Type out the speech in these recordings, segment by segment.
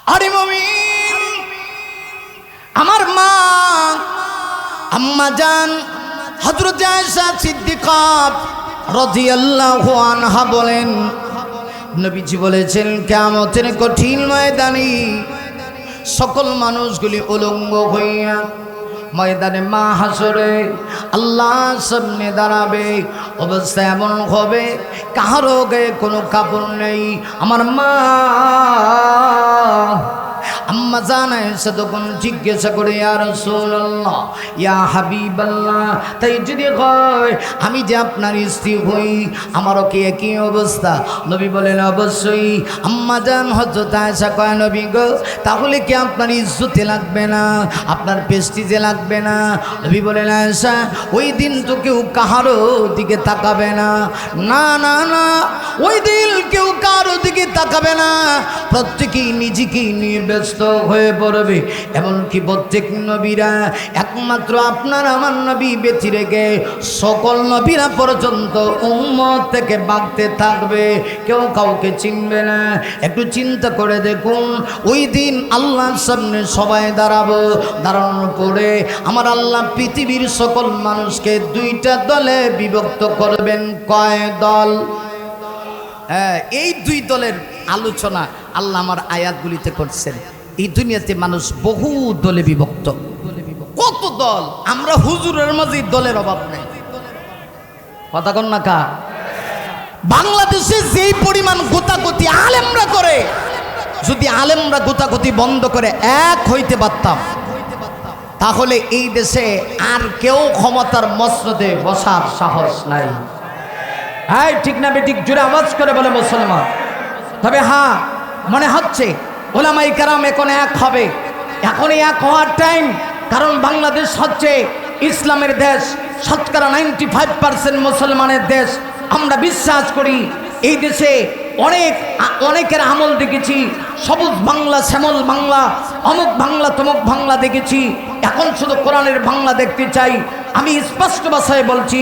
আরে মুমিন, আমার মা আম্মা জান হযরত আয়েশা সিদ্দিকা রাদিয়াল্লাহু আনহা বলেন, নবীজি বলেছেন কিয়ামতের কঠিন ময়দানে সকল মানুষগুলি উলঙ্গ হইয়া ময়দানে মাহশরে আল্লাহর সামনে দাঁড়াবে। অবস্থা এমন হবে কারো গায়ে কোনো কাপড় নেই। আমার মা আম্মা জান আয়েশা তখন জিজ্ঞাসা করে, ইয়া রাসূলুল্লাহ, ইয়া হাবিবাল্লাহ, তাই যদি হয় আমি যে আপনার স্ত্রী হই আমারও কি একই অবস্থা? নবী বলেন অবশ্যই। আম্মা জান হযরত আয়েশা কয়, নবী গো, তাহলে কি আপনার ইজ্জতে লাগবে না, আপনার প্রেস্টিজে লাগবে না? নবী বলেন, আয়েশা, ওই দিন তো কেউ কাহারও দিকে তাকাবে না। না না না, ওই দিন কেউ কারো দিকে তাকাবে না, প্রত্যেকেই নিজেকেই নিয়ে ব্যস্ত হয়ে পড়বে। এমনকি প্রত্যেক নবীরা একমাত্র আপনার আমার নবী বেঁচে রেখে সকল নবীরা পর্যন্ত উম্মত থেকে বাঁকতে থাকবে, কেউ কাউকে চিনবে না। একটু চিন্তা করে দেখুন, ওই দিন আল্লাহর সামনে সবাই দাঁড়াবো। দাঁড়ানোর পরে আমার আল্লাহ পৃথিবীর সকল মানুষকে দুইটা দলে বিভক্ত করবেন। কয় দল? হ্যাঁ, এই দুই দলের আলোচনা আল্লাহ আমার আয়াতগুলিতে করছেন। এই দুনিয়াতে মানুষ বহু দলে বিভক্ত। কত দল! আমরা হুজুরের মাঝে দলের অভাব নেই। কথা কন না কা? বাংলাদেশে যেই পরিমাণ গোতাগতি আলেমরা করে, যদি আলেমরা গোতাগতি বন্ধ করে এক হইতে পারতাম, তাহলে এই দেশে আর কেউ ক্ষমতার মসনদে বসার সাহস নাই। হ্যাঁ, ঠিক না বেঠিক? জোরে আওয়াজ করে বলে মুসলমান। তবে হ্যাঁ, মনে হচ্ছে ওলামায়ে কেরাম এখন এক হবে। এখনই এক হওয়ার টাইম, কারণ বাংলাদেশ হচ্ছে ইসলামের দেশ, শতকরা 95% মুসলমানের দেশ। আমরা বিশ্বাস করি এই দেশে অনেকের আমল দেখেছি, সবুজ বাংলা, শ্যামল বাংলা, অমুক বাংলা, তমুক বাংলা দেখেছি। এখন শুধু কোরআনের বাংলা দেখতে চাই। আমি স্পষ্ট ভাষায় বলছি,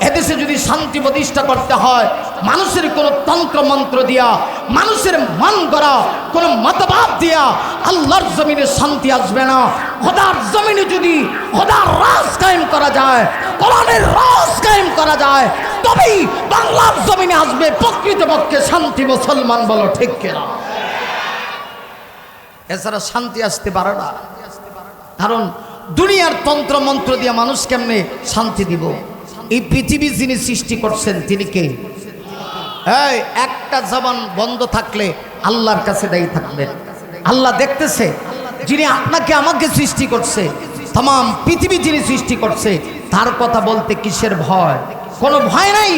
এদেশে যদি শান্তি প্রতিষ্ঠা করতে হয়, মানুষের কোনো তন্ত্র মন্ত্র দিয়া, মানুষের মান করা কোনো মতবাদ দিয়া আল্লাহর জমিনে শান্তি আসবে না। খোদার জমিনে যদি খোদার রাজ কায়েম করা যায়, কোরআনের রাজ কায়েম করা যায়, তবেই বাংলার জমিনে আসবে প্রকৃতপক্ষে শান্তি। মুসলমান বলো ঠিক কিনা? এছাড়া শান্তি আসতে পারে না। কারণ দুনিয়ার তন্ত্র মন্ত্র দিয়ে মানুষ কেমনে শান্তি দিব? এই পৃথিবী যিনি সৃষ্টি করছেন তিনি কে? এই একটা জবান বন্ধ থাকলে আল্লাহর কাছে দায়ী থাকবেন। আল্লাহ দেখতেছে, যিনি আপনাকে আমাকে সৃষ্টি করছে, तमाम পৃথিবী যিনি সৃষ্টি করছে, তার কথা বলতে কিসের ভয়? কোনো ভয় নাই।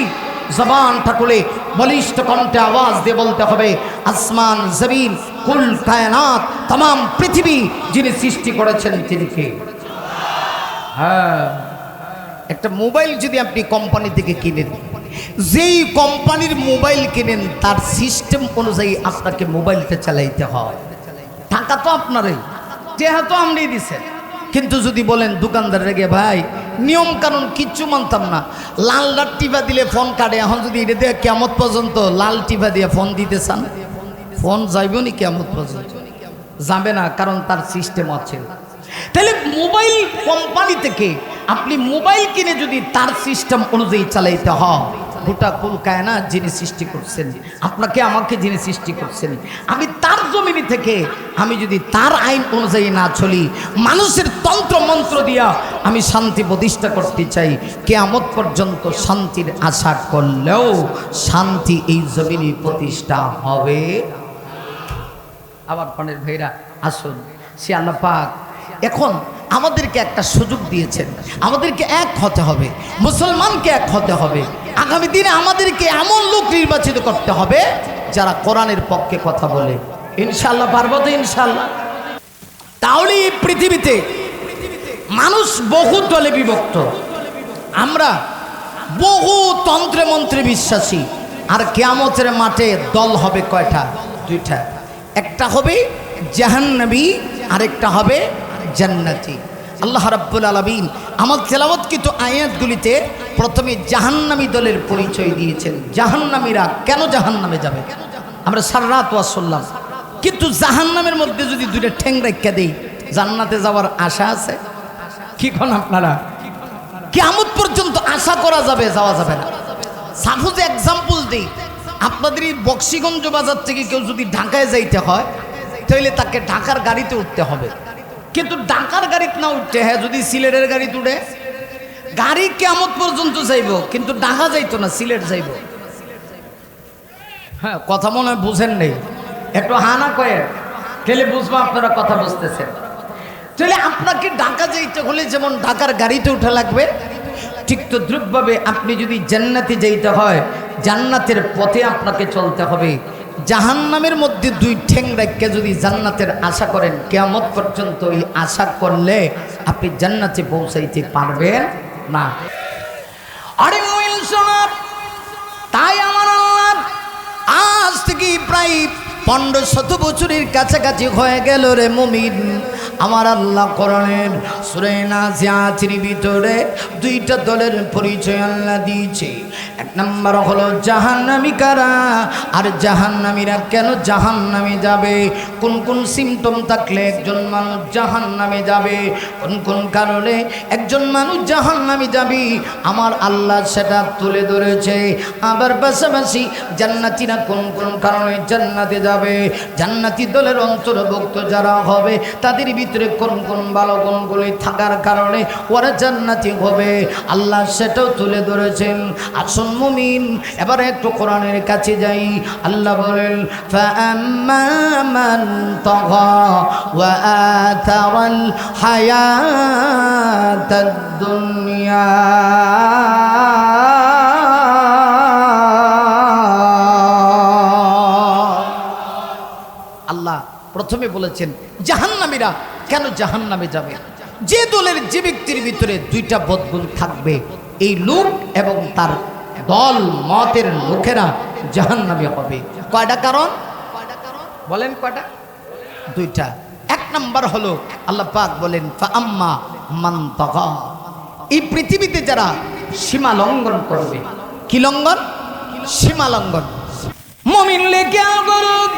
জবান থাকলে বলিষ্ঠ কণ্ঠে আওয়াজ দিয়ে বলতে হবে, আসমান জমিন কুল কায়নাত तमाम পৃথিবী যিনি সৃষ্টি করেছেন তিনি কে? হ্যাঁ, একটা মোবাইল যদি আপনি কোম্পানি থেকে কিনেন, যেই কোম্পানির মোবাইল কিনেন তার সিস্টেম অনুযায়ী আপনাকে মোবাইলটা চালাইতে হয়। টাকা তো আপনারই, যেহেতু আপনি দিচ্ছেন। কিন্তু যদি বলেন দোকানদার রেগে, ভাই নিয়ম কানুন কিচ্ছু মানতাম না, লাল লাল টিপা দিলে ফোন কাটে, এখন যদি এটা দিয়ে কিয়ামত পর্যন্ত লাল টিপা দিয়ে ফোন দিতে চান, ফোন যাইব নি কিয়ামত পর্যন্ত? যাবে না, কারণ তার সিস্টেম আছে। তাহলে মোবাইল কোম্পানি থেকে আপনি মোবাইল কিনে যদি তার সিস্টেম অনুযায়ী চালাইতে হয়, গোটা কুল কায়নাত যিনি সৃষ্টি করছেন, আপনাকে আমাকে যিনি সৃষ্টি করছেন, আমি তার জমিনে থেকে আমি যদি তার আইন অনুযায়ী না চলি, মানুষের তন্ত্র মন্ত্র দিয়া আমি শান্তি প্রতিষ্ঠা করতে চাই, কিয়ামত পর্যন্ত শান্তির আশা করলেও শান্তি এই জমিনে প্রতিষ্ঠা হবে। আবার পানের ভাইরা আসুন, সে আল্লাহ পাক এখন আমাদেরকে একটা সুযোগ দিয়েছেন, আমাদেরকে এক হতে হবে, মুসলমানকে এক হতে হবে। আগামী দিনে আমাদেরকে এমন লোক নির্বাচিত করতে হবে যারা কোরআনের পক্ষে কথা বলে। ইনশাআল্লাহ পারবো তো? ইনশাআল্লাহ। তাহলে এই পৃথিবীতে মানুষ বহু দলে বিভক্ত, আমরা বহু তন্ত্রে মন্ত্রে বিশ্বাসী। আর কিয়ামতের মাঠে দল হবে কয়টা? দুইটা। একটা হবে জাহান্নামী, আরেকটা হবে জান্নাতি। আল্লাহ রাব্বুল আলামিন আমার তেলাওয়াতকৃত আয়াতগুলিতে প্রথমে জাহান্নামী দলের পরিচয় দিয়েছেন। জাহান্নামীরা কেন জাহান্নামে যাবে? আমরা সারা রাত ওয়াজ শুনলাম, কিন্তু জাহান্নামের মধ্যে যদি দুইটা ঠ্যাং রেখে দেই জান্নাতে যাওয়ার আশা আছে? কি কোন আপনারা? কিয়ামত পর্যন্ত আশা করা যাবে, যাওয়া যাবে না। সাপোজ এক্সাম্পল দিই, আপনাদের এই বক্সিগঞ্জ বাজার থেকে কেউ যদি ঢাকায় যাইতে হয় তাহলে তাকে ঢাকার গাড়িতে উঠতে হবে। কিন্তু ঢাকার গাড়িতে না উঠতে, হ্যাঁ যদি সিলেটের গাড়িতে উঠে, গাড়ি কিয়ামত পর্যন্ত যাইব কিন্তু ঢাকা যাইতো না, সিলেট যাইব। হ্যাঁ, কথা মনে হয় বুঝেন নেই, একটু হানা কয়ে খেলে বুঝবো আপনারা কথা বুঝতেছেন। তাহলে আপনাকে ঢাকা যাইতে হলে যেমন ঢাকার গাড়িতে উঠা লাগবে, ঠিক তদ্রুপভাবে আপনি যদি জান্নাতে যাইতে হয় জান্নাতের পথে আপনাকে চলতে হবে। জাহান্নামের মধ্যে দুই ঠ্যাং রেখে যদি জান্নাতের আশা করেন, কিয়ামত পর্যন্ত এই আশা করলে আপনি জান্নাতে পৌঁছাইতে পারবেন না। আরে মুমিন শোনো, তাই আমার আল্লাহ আজ থেকে প্রায় 1500 বছরের কাছাকাছি হয়ে গেল রে মুমিন, আমার আল্লাহ কোরআনের সূরা নাজিয়াতের ভিতরে দুইটা দলের পরিচয় আল্লাহ দিয়েছে। এক নম্বর হলো জাহান্নামী কারা, আর জাহান্নামীরা কেন জাহান্নামে যাবে, কোন কোন সিমটম থাকলে একজন মানুষ জাহান্নামে যাবে, কোন কোন কারণে একজন মানুষ জাহান্নামে যাবে, আমার আল্লাহ সেটা তুলে ধরেছে। আবার পাশাপাশি জান্নাতীরা কোন কোন কারণে জান্নাতে যাবে, জান্নাতি দলের অন্তর্ভুক্ত যারা হবে তাদের ভিতরে কোন কোন ভালো গুণগুলি থাকার কারণে ওরা জান্নাতি হবে, আল্লাহ সেটাও তুলে ধরেছেন। আসুন মুমিন এবারে একটু কোরআনের কাছে যাই। আল্লাহ বলেন ফাআম্মা মান তাগা ওয়া আতারাল হায়াতাদ দুনিয়া আল্লাহ প্রথমে বলেছেন জাহান্নামীরা কেন জাহান্নামে যাবে। যে দলের যে ব্যক্তির ভিতরে দুইটা বদগুণ থাকবে, এই লোক এবং তার দল মতের লোকেরা জাহান্নামী হবে। কয়টা কারণ বলেন? কয়টা? দুইটা। এক নাম্বার হলো আল্লাহ পাক বলেন ফাআম্মা মান তাগা, এই পৃথিবীতে যারা সীমা লঙ্ঘন করবে। কি লঙ্ঘন? সীমা লঙ্ঘন। মুমিন লেগে করুক,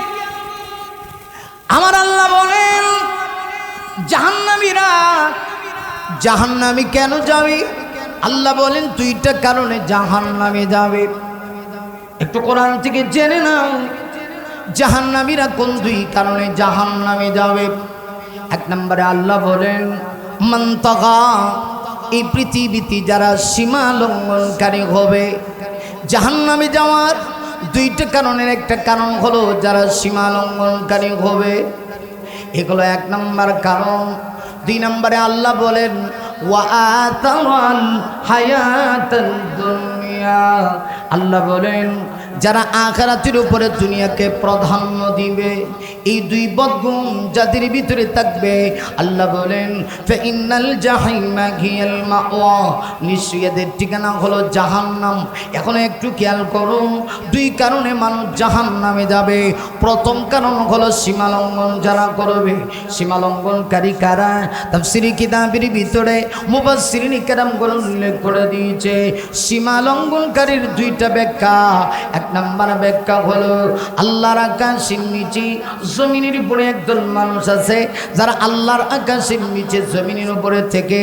আমার আল্লাহ বলেন জাহান্নামীরা জাহান্নামী কেন যাবে? আল্লাহ বলেন দুইটা কারণে জাহান্নামে যাবে। একটু কোরআন থেকে জেনে নাও জাহান্নামীরা কোন দুই কারণে জাহান্নামে যাবে। এক নম্বরে আল্লাহ বলেন মান তাগা, এই পৃথিবীতে যারা সীমা লঙ্ঘনকারী হবে। জাহান্নামে যাওয়ার দুইটা কারণের একটা কারণ হলো যারা সীমা লঙ্ঘনকারী হবে, এগুলো এক নম্বর কারণ। দুই নম্বরে আল্লাহ বলেন ওয়া আতারাল হায়াতাদ দুনিয়া, আল্লাহ বলেন যারা আখিরাতের উপরে দুনিয়াকে প্রাধান্য দিবে। এই দুই বদগুণ যাদের ভিতরে থাকবে, আল্লাহ বলেন ফাইনাল জাহিমা হিয়াল মাওয়া, নিশ্চয়ই ঠিকানা হলো জাহান্নাম। এখন একটু খেয়াল করুন, দুই কারণে মানুষ জাহান্নামে যাবে। প্রথম কারণ হলো সীমালঙ্ঘন যারা করবে। সীমালঙ্ঘনকারী কারা? তাফসীরি কিতাবের ভিতরে মুফাসসিরিন কেরামগণ উল্লেখ করে দিয়েছে সীমালঙ্ঘনকারীর দুইটা ব্যাখ্যা। এক নাম্বার ব্যাখ্যা হলো আল্লাহর আকাশের নিচে জমিনের উপরে একদল মানুষ আছে যারা আল্লাহর আকাশের নিচে জমিনের উপরে থেকে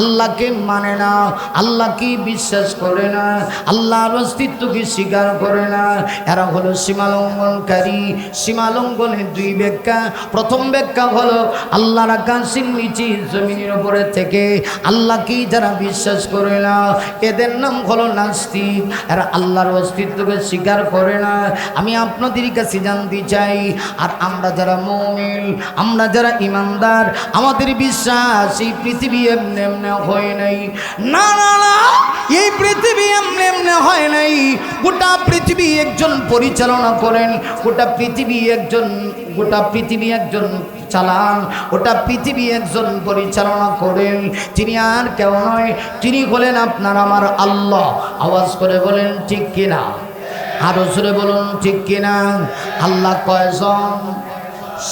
আল্লাহকে মানে না, আল্লাহকে বিশ্বাস করে না, আল্লাহর অস্তিত্বকে স্বীকার করে না। এরা হলো সীমালঙ্ঘনকারী। সীমালঙ্ঘনের দুই ব্যাখ্যা। প্রথম ব্যাখ্যা হলো আল্লাহর আকাশের নিচে জমিনের উপরে থেকে আল্লাহকে যারা বিশ্বাস করে না, এদের নাম হলো নাস্তিক। এরা আল্লাহর অস্তিত্বকে স্বীকার করে না। আমি আপনাদের কাছে জানতে চাই, আর আমরা যারা মুমিন, আমরা যারা ইমানদার, আমাদের বিশ্বাস এই পৃথিবী এমনি এমনি হয় নাই। না না না, এই পৃথিবী এমনি এমনি হয় নাই। গোটা পৃথিবী একজন পরিচালনা করেন, গোটা পৃথিবী একজন চালান, ওটা পৃথিবী একজন পরিচালনা করেন। তিনি আর কেউ নয়, তিনি হলেন আপনার আমার আল্লাহ। আওয়াজ করে বলেন ঠিক কিনা? আরো জোরে বলুন ঠিক কিনা? আল্লাহ কয়জন?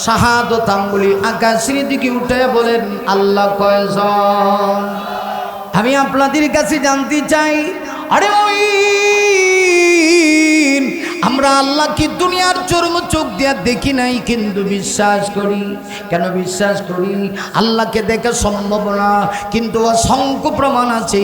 শাহাদত আঙ্গুলি আকাশের দিকে উঠে বলেন আল্লাহ কয়জন? আমি আপনাদের কাছে জানতে চাই, আরে ওই আমরা আল্লাহকে দুনিয়ার চরমোচ্চ চোখ দিয়ে দেখি নাই কিন্তু বিশ্বাস করি। কেন বিশ্বাস করি? আল্লাহকে দেখা সম্ভব না, কিন্তু অসংখ্য প্রমাণ আছে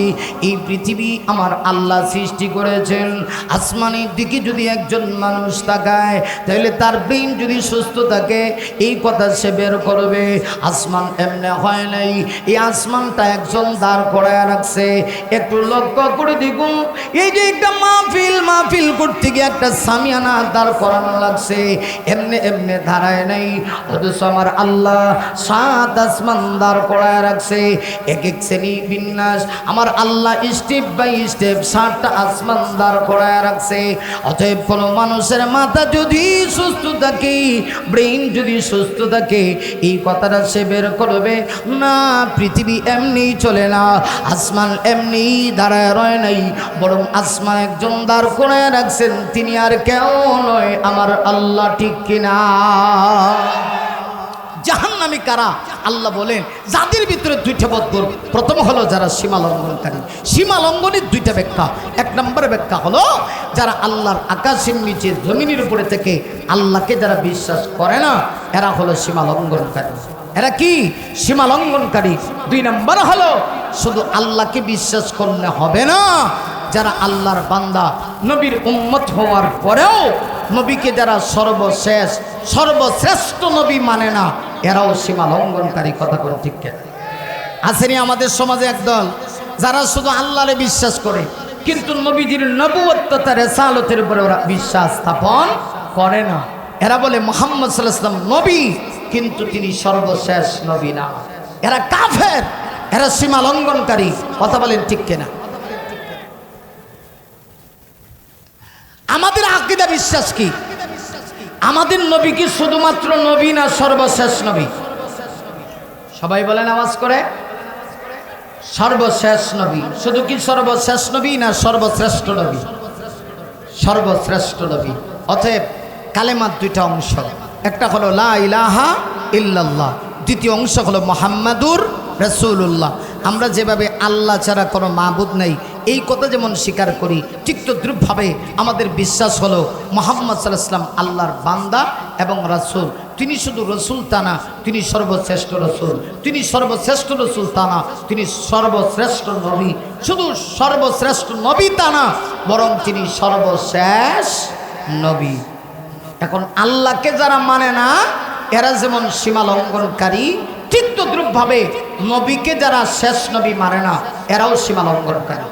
এই পৃথিবী আমার আল্লাহ সৃষ্টি করেছেন। আসমানের দিকে যদি একজন মানুষ তাকায় তাহলে তার ব্রেন যদি সুস্থ থাকে এই কথা সে বের করবে। আসমান এমনি হয় নাই, এই আসমানটা একজন দাঁড় করায় রাখছে। একটু লক্ষ্য করে দেখুন, এই যে একটা মাহফিল করতে গিয়ে একটা সামিয়ানা দাঁড় করানো লাগছে, এমনি এমনি দাঁড়ায় নাই। অথচ আমার আল্লাহ 7 আসমান দাঁড় করায় রাখছে, এক এক শ্রেণী বিন্যাস আমার আল্লাহ স্টেপ বাই স্টেপ 7টা আসমান দাঁড় করায় রাখছে। অতএব কোনো মানুষের মাথা যদি সুস্থ থাকে, ব্রেইন যদি সুস্থ থাকে, এই কথাটা সে বের করবে না পৃথিবী এমনি চলে না, আসমান এমনি দাঁড়ায় রয় নাই, বরং আসমান একজন দাঁড় করে রাখছেন, তিনি আর কেউ নয় আমার আল্লাহ। ঠিক কিনা? জাহান্নামী কারা? আল্লাহ বলেন যাদের ভিতরে 2টা বদগুণ। প্রথম হলো যারা সীমা লঙ্ঘনকারী। সীমা লঙ্ঘনের 2টা ব্যাখ্যা। 1 নম্বর ব্যাখ্যা হলো যারা আল্লাহর আকাশের নিচে জমিনের উপরে থেকে আল্লাহকে যারা বিশ্বাস করে না, এরা হলো সীমা লঙ্ঘনকারী। এরা কি? সীমা লঙ্ঘনকারী। 2 নম্বর হলো শুধু আল্লাহকে বিশ্বাস করলে হবে না, যারা আল্লাহর বান্দা নবীর উম্মত হওয়ার পরেও নবীকে যারা সর্বশ্রেষ্ঠ নবী মানে না, এরাও সীমা লঙ্ঘনকারী। কথা করে ঠিক কেন? আসেনি আমাদের সমাজে একদল যারা শুধু আল্লাহরে বিশ্বাস করে কিন্তু নবীজির নবুয়ত তার রিসালাতের উপরে ওরা বিশ্বাস স্থাপন করে না। এরা বলে মুহাম্মদ সাল্লাল্লাহু আলাইহি ওয়াসাল্লাম নবী, কিন্তু তিনি সর্বশেষ নবী না। এরা কাফের, এরা সীমা লঙ্ঘনকারী। কথা বলেন ঠিক কিনা? আমাদের আকীদা বিশ্বাস কি? আমাদের নবী কি শুধুমাত্র নবী না সর্বশেষ নবী? সবাই বলেন আওয়াজ করে। সর্বশেষ নবী। শুধু কি সর্বশেষ নবী না সর্বশ্রেষ্ঠ নবী? সর্বশ্রেষ্ঠ নবী। অতএব কালেমার 2টা অংশ, একটা হলো লা ইলাহা ইল্লাল্লাহ, দ্বিতীয় অংশ হলো মুহাম্মাদুর রাসূলুল্লাহ। আমরা যেভাবে আল্লাহ ছাড়া কোনো মাবুদ নেই এই কথা যেমন স্বীকার করি, ঠিক তদ্রূপভাবে আমাদের বিশ্বাস হলো মুহাম্মদ সাল্লাল্লাহু আলাইহি ওয়াসাল্লাম আল্লাহর বান্দা এবং রাসূল। তিনি শুধু রসুল তা না, তিনি সর্বশ্রেষ্ঠ রসুল। তিনি সর্বশ্রেষ্ঠ রসুল তা না, তিনি সর্বশ্রেষ্ঠ নবী। শুধু সর্বশ্রেষ্ঠ নবী তা না, বরং তিনি সর্বশেষ নবী। এখন আল্লাহকে যারা মানে না এরা যেমন সীমা লঙ্ঘনকারী, ঠিক তদ্রূপভাবে নবীকে যারা শেষ নবী মানে না এরাও সীমা লঙ্ঘনকারী।